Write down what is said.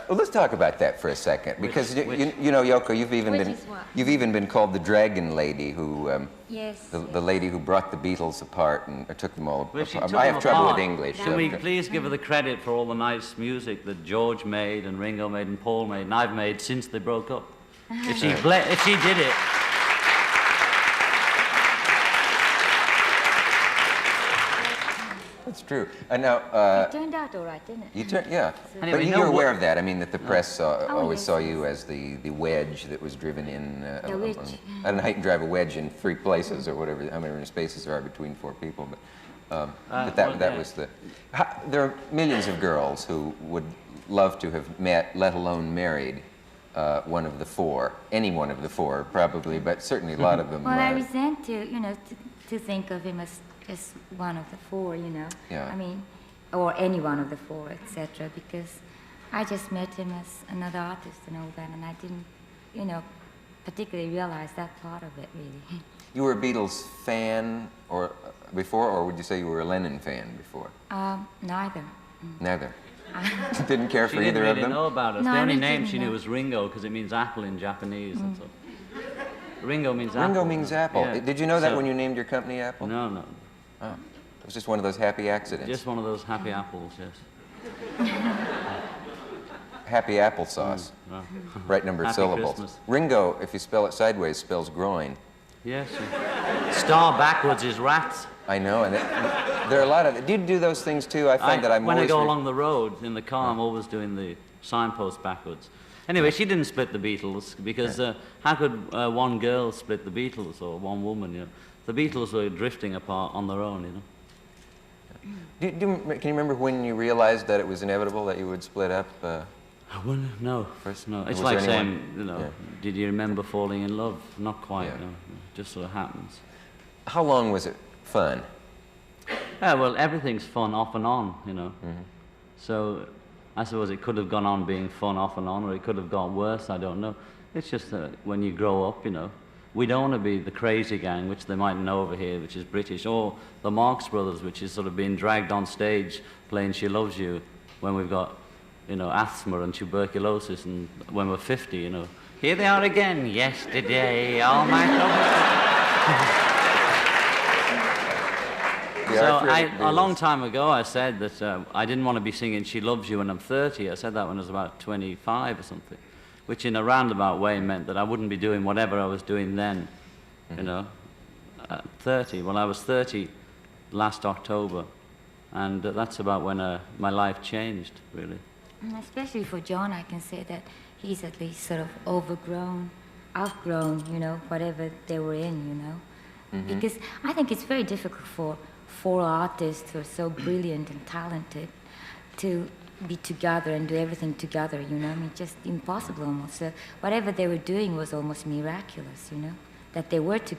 Well, let's talk about that for a second, because you know, Yoko, you've even been called the Dragon Lady, who the lady who brought the Beatles apart and took them all apart. I have trouble with English. Can we please give her the credit for all the nice music that George made and Ringo made and Paul made and I've made since they broke up? If she did it. That's true. Now, it turned out all right, didn't it? Yeah. Anyway, but you're aware of that. I mean, that the press always saw you as the wedge that was driven in. I don't know how you can drive a wedge in 3 places or whatever, how many spaces there are between 4 people. But that was the. There are millions of girls who would love to have met, let alone married, one of the 4. Any one of the 4, probably, but certainly a lot of them. Well, I resent to think of him as one of the 4, you know. Yeah. I mean, or any one of the 4, etc. Because I just met him as another artist and all that, and I didn't, particularly realize that part of it, really. You were a Beatles fan before, or would you say you were a Lennon fan before? Neither. Neither. Didn't care for either of them? She didn't really know about us. No, the only I name she knew know. was Ringo, because it means apple in Japanese and so. Ringo means apple. Ringo means apple. Yeah. Did you know that when you named your company Apple? No, no. Oh. It was just one of those happy accidents. Just one of those happy apples, yes. Happy applesauce. Right number of Happy syllables. Christmas. Ringo, if you spell it sideways, spells groin. Yes. Star backwards is rats. I know, and there are a lot of. Do you do those things too? I find that I'm when always. I go along the road in the car, I'm always doing the signpost backwards. Anyway, she didn't split the Beatles because how could one girl split the Beatles or one woman? You know, the Beatles were drifting apart on their own. You know. Can you remember when you realized that it was inevitable that you would split up? No. First, no. It's like saying, did you remember falling in love? Not quite. Yeah. It just sort of happens. How long was it fun? Well, everything's fun off and on, Mm-hmm. So I suppose it could have gone on being fun off and on, or it could have got worse, I don't know. It's just that when you grow up, we don't want to be the crazy gang, which they might know over here, which is British, or the Marx Brothers, which is sort of being dragged on stage playing She Loves You when we've got, asthma and tuberculosis, and when we're 50, Here they are again, yesterday, all my troubles. So a long time ago, I said that I didn't want to be singing She Loves You when I'm 30. I said that when I was about 25 or something, which in a roundabout way meant that I wouldn't be doing whatever I was doing then, at 30. Well, I was 30 last October, and that's about when my life changed, really. And especially for John, I can say that he's at least sort of outgrown, whatever they were in, Mm-hmm. Because I think it's very difficult for 4 artists who are so brilliant and talented to be together and do everything together, I mean, just impossible almost. So whatever they were doing was almost miraculous, that they were